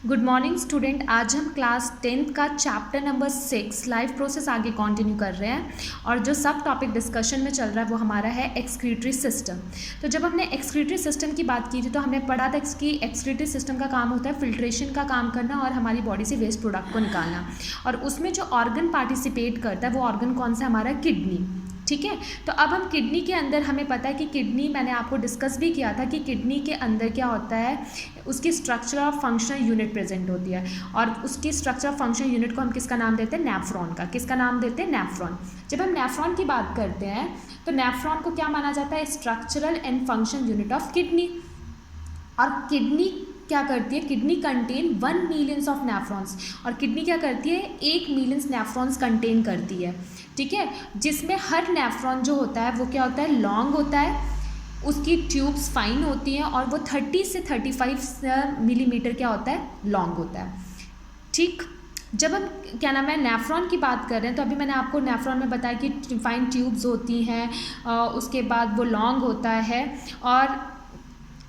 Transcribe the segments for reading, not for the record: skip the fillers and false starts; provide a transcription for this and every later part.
Good morning student. आज हम class 10th का चैप्टर नंबर 6 लाइफ प्रोसेस आगे कंटिन्यू कर रहे हैं और जो सब टॉपिक डिस्कशन में चल रहा है वो हमारा है एक्सक्रीटरी सिस्टम। तो जब हमने एक्सक्रीटरी सिस्टम की बात की थी तो हमने पढ़ा था कि एक्सक्रीटरी सिस्टम का काम होता है फिल्ट्रेशन का काम करना और हमारी बॉडी से वेस्ट प्रोडक्ट को निकालना, और उसमें जो ऑर्गन पार्टिसिपेट करता है वो ऑर्गन कौन सा, हमारा किडनी। ठीक है, तो अब हम किडनी के अंदर, हमें पता है कि किडनी, मैंने आपको डिस्कस भी किया था कि किडनी के अंदर क्या होता है, उसकी structure of functional unit present होती है, और उसकी स्ट्रक्चर ऑफ फंक्शनल यूनिट को हम किसका नाम देते हैं, नेफ्रॉन का। किसका नाम देते हैं, नेफ्रॉन। जब हम नेफ्रॉन की बात करते हैं तो नेफ्रॉन को क्या माना जाता है, structural and functional unit of kidney. और किडनी क्या करती है, kidney contain 1 millions of nephrons, और किडनी क्या करती है, 1 मिलियंस नेफ्रॉन्स कंटेन करती है। ठीक है, जिसमें हर नेफ्रॉन जो होता है वो क्या होता है, लॉन्ग होता है, उसकी ट्यूब्स फाइन होती हैं और वो 30 से 35 मिलीमीटर क्या होता है, लॉन्ग होता है। ठीक, जब हम क्या नाम है नेफ्रॉन की बात कर रहे हैं तो अभी मैंने आपको नेफ्रॉन में बताया कि फाइन ट्यूब्स होती हैं, उसके बाद वो लॉन्ग होता है और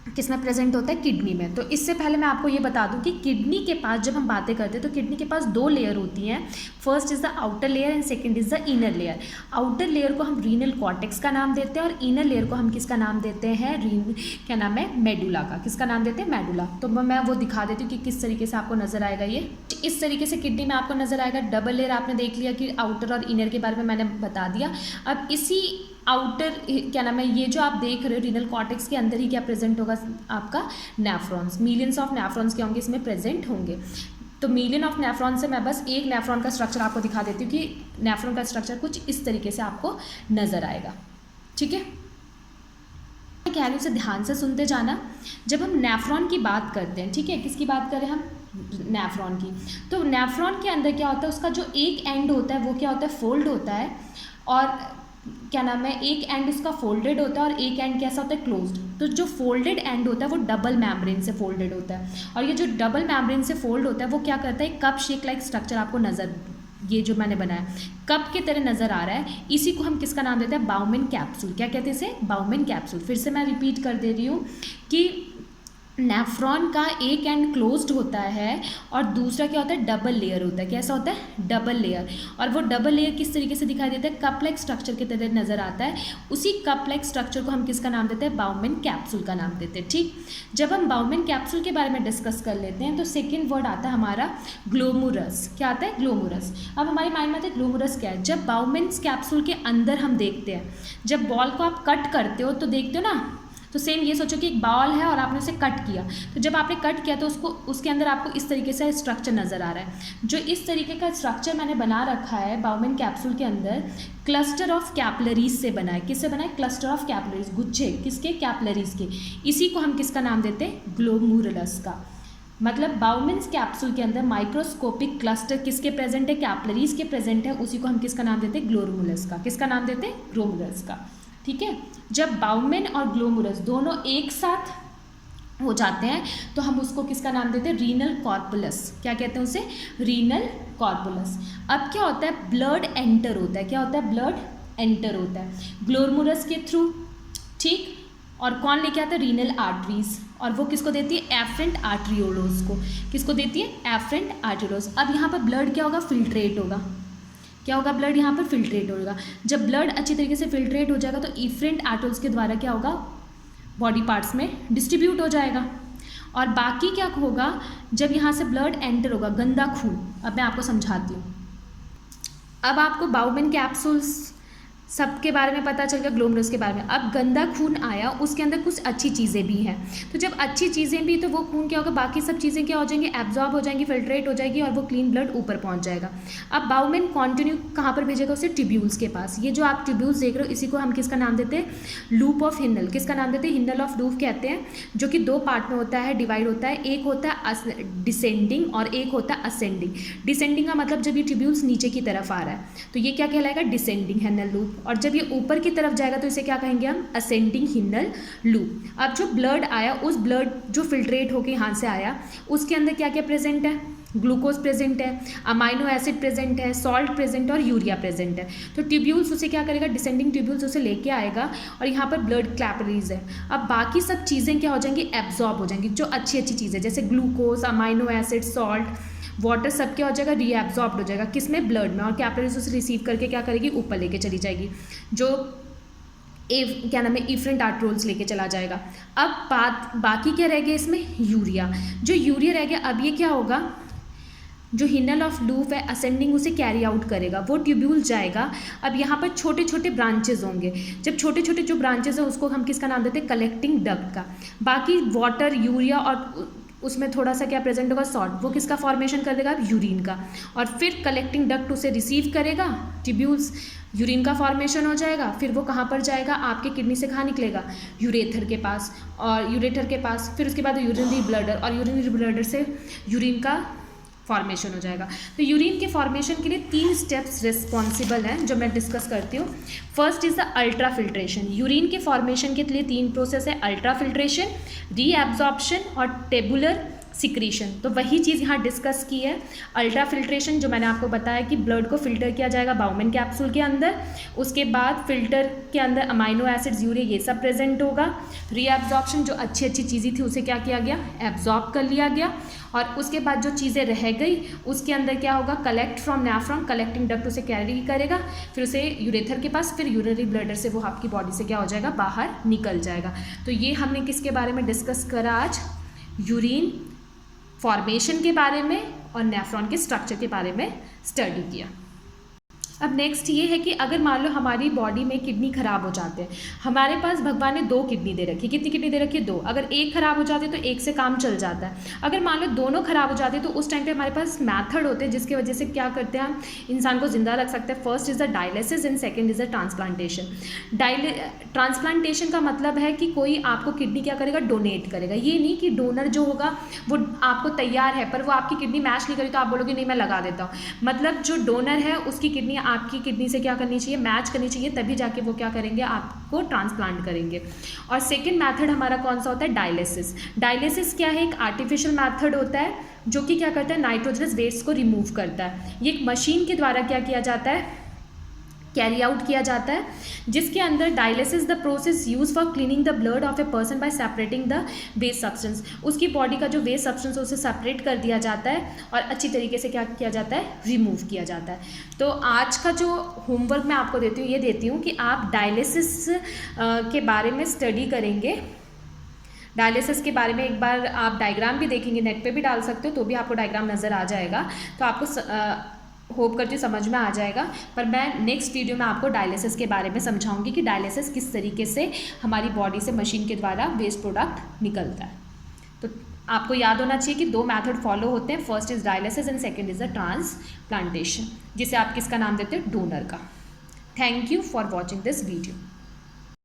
किस में प्रेजेंट होता है, किडनी में। तो इससे पहले मैं आपको ये बता दूं कि किडनी के पास जब हम बातें करते हैं तो किडनी के पास 2 लेयर होती हैं। First is the outer layer and second is the inner layer. Outer layer को हम रीनल कॉर्टेक्स का नाम देते हैं और इनर लेयर को हम किसका नाम देते हैं, क्या नाम है, मेडुला का। किसका नाम देते हैं, मेडुला। तो मैं वो दिखा देती हूँ कि किस तरीके से आपको नजर आएगा। ये इस तरीके से किडनी में आपको नजर आएगा। डबल लेयर आपने देख लिया कि आउटर और इनर के बारे में मैंने बता दिया। अब इसी आउटर क्या नाम है, ये जो आप देख रहे हो रीनल कॉर्टेक्स के अंदर ही क्या प्रेजेंट होगा, आपका नेफ्रॉन्स। मिलियंस ऑफ नेफ्रॉन्स क्या होंगे, इसमें प्रेजेंट होंगे। तो मिलियन ऑफ नेफ्रॉन से मैं बस एक नेफ्रॉन का स्ट्रक्चर आपको दिखा देती हूँ कि नेफ्रॉन का स्ट्रक्चर कुछ इस तरीके से आपको नजर आएगा। ठीक है, मैं कह रही हूँ उसे ध्यान से सुनते जाना। जब हम नेफ्रॉन की बात करते हैं, ठीक है, किसकी बात करें हम, नेफ्रॉन की, तो नेफ्रॉन के अंदर क्या होता है, उसका जो एक एंड होता है वो क्या होता है, फोल्ड होता है, और क्या नाम है, एक एंड उसका फोल्डेड होता है और एक एंड कैसा होता है, क्लोज्ड। तो जो फोल्डेड एंड होता है वो डबल मेम्ब्रेन से फोल्डेड होता है, और ये जो डबल मेम्ब्रेन से फोल्ड होता है वो क्या करता है, कप शेक लाइक स्ट्रक्चर आपको नजर, ये जो मैंने बनाया कप के तरह नजर आ रहा है। इसी को हम किसका नाम देते हैं, बाउमेन कैप्सूल। क्या कहते हैं इसे, बाउमेन कैप्सूल। फिर से मैं रिपीट कर दे रही हूँ कि नेफ्रॉन का एक एंड क्लोज्ड होता है और दूसरा क्या होता है, डबल लेयर होता है। कैसा होता है, डबल लेयर। और वो डबल लेयर किस तरीके से दिखाई देता है, कप लाइक स्ट्रक्चर की तरह नजर आता है। उसी कप लाइक स्ट्रक्चर को हम किसका नाम देते हैं, बाउमेन कैप्सूल का नाम देते हैं। ठीक, जब हम बाउमेन कैप्सूल के बारे में डिस्कस कर लेते हैं तो सेकेंड वर्ड आता है हमारा ग्लोमुरस। क्या आता है, ग्लोमुरस। अब हमारे माइंड में आता है ग्लोमुरस क्या है। जब बाउमेन कैप्सूल के अंदर हम देखते हैं, जब बॉल को आप कट करते हो तो देखते हो ना, तो सेम ये सोचो कि एक बॉल है और आपने उसे कट किया, तो जब आपने कट किया तो उसको, उसके अंदर आपको इस तरीके से स्ट्रक्चर नज़र आ रहा है। जो इस तरीके का स्ट्रक्चर मैंने बना रखा है बाउमेन कैप्सूल के अंदर, क्लस्टर ऑफ कैपिलरीज से बना है। किससे बना है, क्लस्टर ऑफ कैपिलरीज, गुच्छे किसके, कैपिलरीज के। इसी को हम किसका नाम देते हैं, ग्लोमुरुलस का। मतलब बाउमेन कैप्सूल के अंदर माइक्रोस्कोपिक क्लस्टर किसके प्रेजेंट है, कैपिलरीज के प्रेजेंट है। उसी को हम किसका नाम देते हैं, ग्लोमुरुलस का। किसका नाम देते हैं, ग्लोमुरुलस का। ठीक है, जब बाउमेन और ग्लोमुरस दोनों एक साथ हो जाते हैं तो हम उसको किसका नाम देते हैं, रीनल कॉर्पुलस। क्या कहते हैं उसे, रीनल कॉर्पुलस। अब क्या होता है, ब्लड एंटर होता है। क्या होता है, ब्लड एंटर होता है ग्लोमुरस के थ्रू। ठीक, और कौन लेके आता है, रीनल आर्टरीज, और वो किसको देती है, एफरेंट आर्टरियोलोज को। किसको देती है, एफरेंट आर्टरियोलोज। अब यहाँ पर ब्लड क्या होगा, फिल्ट्रेट होगा। क्या होगा, ब्लड यहाँ पर फिल्ट्रेट होगा। जब ब्लड अच्छी तरीके से फिल्ट्रेट हो जाएगा तो इफरेंट आर्टरियोल्स के द्वारा क्या होगा, बॉडी पार्ट्स में डिस्ट्रीब्यूट हो जाएगा। और बाकी क्या होगा, जब यहाँ से ब्लड एंटर होगा, गंदा खून। अब मैं आपको समझाती हूँ। अब आपको बाउमेन कैप्सूल्स सबके बारे में पता चल गया, ग्लोमुरस के बारे में। अब गंदा खून आया, उसके अंदर कुछ अच्छी चीज़ें भी हैं। तो जब अच्छी चीज़ें भी, तो वो खून क्या होगा, बाकी सब चीज़ें क्या हो जाएंगी, एब्जॉर्ब हो जाएंगी, फिल्ट्रेट हो जाएगी, और वो क्लीन ब्लड ऊपर पहुंच जाएगा। अब बाउमेन कंटिन्यू कहाँ पर भेजेगा उसे, ट्यूब्यूल्स के पास। ये जो आप ट्यूब्यूल्स देख रहे हो इसी को हम किसका नाम देते हैं, लूप ऑफ हिन्नल। किसका नाम देते हैं, हिन्नल ऑफ लूप कहते हैं, जो कि 2 पार्ट में होता है, डिवाइड होता है। एक होता है डिसेंडिंग और एक होता है असेंडिंग। डिसेंडिंग का मतलब जब ये ट्यूब्यूल्स नीचे की तरफ आ रहा है तो ये क्या कहलाएगा, डिसेंडिंग हिन्नल लूप, और जब ये ऊपर की तरफ जाएगा तो इसे क्या कहेंगे हम, असेंडिंग हिनल लूप। अब जो ब्लड आया, उस ब्लड जो फिल्ट्रेट होकर यहाँ से आया, उसके अंदर क्या क्या प्रेजेंट है, ग्लूकोज प्रेजेंट है, अमाइनो एसिड प्रेजेंट है, सॉल्ट प्रेजेंट है और यूरिया प्रेजेंट है। तो ट्यूब्यूल्स उसे क्या करेगा, डिसेंडिंग ट्यूब्यूल्स उसे लेके आएगा और यहाँ पर ब्लड कैपिलरीज है। अब बाकी सब चीज़ें क्या हो जाएंगी, एब्जॉर्ब हो जाएंगी, जो अच्छी अच्छी चीज़ें जैसे glucose, amino acid, salt, water, सब क्या हो जाएगा, रीएब्जॉर्ब हो जाएगा किसमें, ब्लड में, और कैपिलरीज उसे रिसीव करके क्या करेगी, ऊपर लेके चली जाएगी, जो क्या नाम है, इफरेंट आर्टरोल्स लेके चला जाएगा। अब बाकी क्या रह गया इसमें, यूरिया। जो यूरिया रह गया, अब ये क्या होगा, जो हिनल ऑफ लूप है असेंडिंग उसे कैरी आउट करेगा, वो ट्यूब्यूल जाएगा। अब यहाँ पर छोटे छोटे ब्रांचेज होंगे, जब छोटे छोटे जो ब्रांचेज हैं उसको हम किसका नाम देते हैं, कलेक्टिंग डक्ट का। बाकी वाटर, यूरिया और उसमें थोड़ा सा क्या प्रेजेंट होगा, सॉल्ट, वो किसका फॉर्मेशन कर देगा, अब यूरिन का। और फिर कलेक्टिंग डक्ट उसे रिसीव करेगा, ट्यूब्यूल्स, यूरिन का फॉर्मेशन हो जाएगा, फिर वो कहाँ पर जाएगा, आपके किडनी से कहाँ निकलेगा, यूरेथर के पास, और यूरेथर के पास फिर उसके बाद यूरिनरी ब्लडर, और यूरिनरी ब्लडर से यूरिन का फॉर्मेशन हो जाएगा। तो यूरिन के फॉर्मेशन के लिए 3 स्टेप्स रिस्पॉन्सिबल हैं जो मैं डिस्कस करती हूँ। First is the ultra filtration. Urine के फॉर्मेशन के लिए 3 प्रोसेस है, अल्ट्रा फिल्ट्रेशन, रीएब्जॉर्प्शन और टेबुलर सिक्रीशन। तो वही चीज़ यहाँ डिस्कस की है। अल्ट्रा फिल्ट्रेशन जो मैंने आपको बताया कि ब्लड को फिल्टर किया जाएगा बाउमेन कैप्सूल के अंदर, उसके बाद फिल्टर के अंदर अमाइनो एसिड्स, यूरिया, ये सब प्रेजेंट होगा। रीएब्जॉर्प्शन जो अच्छी अच्छी चीज़ें थी उसे क्या किया गया, एब्जॉर्ब कर लिया गया, और उसके बाद जो चीज़ें रह गई उसके अंदर क्या होगा, collect from nephron, collecting duct उसे कैरी करेगा, फिर उसे यूरेथर के पास, फिर यूरिनरी ब्लडर से वो आपकी बॉडी से क्या हो जाएगा, बाहर निकल जाएगा। तो ये हमने किसके बारे में डिस्कस करा आज, यूरिन फॉर्मेशन के बारे में और नेफ्रॉन के स्ट्रक्चर के बारे में स्टडी किया। अब नेक्स्ट ये है कि अगर मान लो हमारी बॉडी में किडनी खराब हो जाते हैं, हमारे पास भगवान ने 2 किडनी दे रखी, कितनी किडनी दे रखी है, 2। अगर एक खराब हो जाती है तो एक से काम चल जाता है। अगर मान लो दोनों खराब हो जाते हैं तो उस टाइम पे हमारे पास मेथड होते हैं जिसकी वजह से क्या करते हैं, हम इंसान को जिंदा रख सकते हैं। First is the dialysis and second is the transplantation. Transplantation का मतलब है कि कोई आपको किडनी क्या करेगा, डोनेट करेगा। ये नहीं कि डोनर जो होगा वो आपको तैयार है पर वो आपकी किडनी मैच नहीं करी तो आप बोलोगे नहीं मैं लगा देता हूँ। मतलब जो डोनर है उसकी किडनी आपकी किडनी से क्या करनी चाहिए, मैच करनी चाहिए, तभी जाके वो क्या करेंगे, आपको ट्रांसप्लांट करेंगे। और सेकंड मेथड हमारा कौन सा होता है, डायलिसिस। डायलिसिस क्या है, एक आर्टिफिशियल मेथड होता है जो कि क्या करता है, नाइट्रोजनस वेस्ट को रिमूव करता है। ये एक मशीन के द्वारा क्या किया जाता है, कैरी आउट किया जाता है, जिसके अंदर dialysis the process use for cleaning the blood of a person by separating the waste substance. उसकी बॉडी का जो वेस्ट सब्सटेंस है उसे सेपरेट कर दिया जाता है और अच्छी तरीके से क्या किया जाता है, रिमूव किया जाता है। तो आज का जो होमवर्क मैं आपको देती हूँ ये देती हूँ कि आप डायलिसिस के बारे में स्टडी करेंगे। डायलिसिस के बारे में एक बार आप डायग्राम भी देखेंगे, नेट पे भी डाल सकते हो तो भी आपको डायग्राम नज़र आ जाएगा, तो आपको होप करती हूँ समझ में आ जाएगा। पर मैं नेक्स्ट वीडियो में आपको डायलिसिस के बारे में समझाऊंगी कि डायलिसिस किस तरीके से हमारी बॉडी से मशीन के द्वारा वेस्ट प्रोडक्ट निकलता है। तो आपको याद होना चाहिए कि 2 मेथड फॉलो होते हैं, first is dialysis and second is the transplantation, जिसे आप किसका नाम देते हैं, डोनर का। Thank you for watching this video.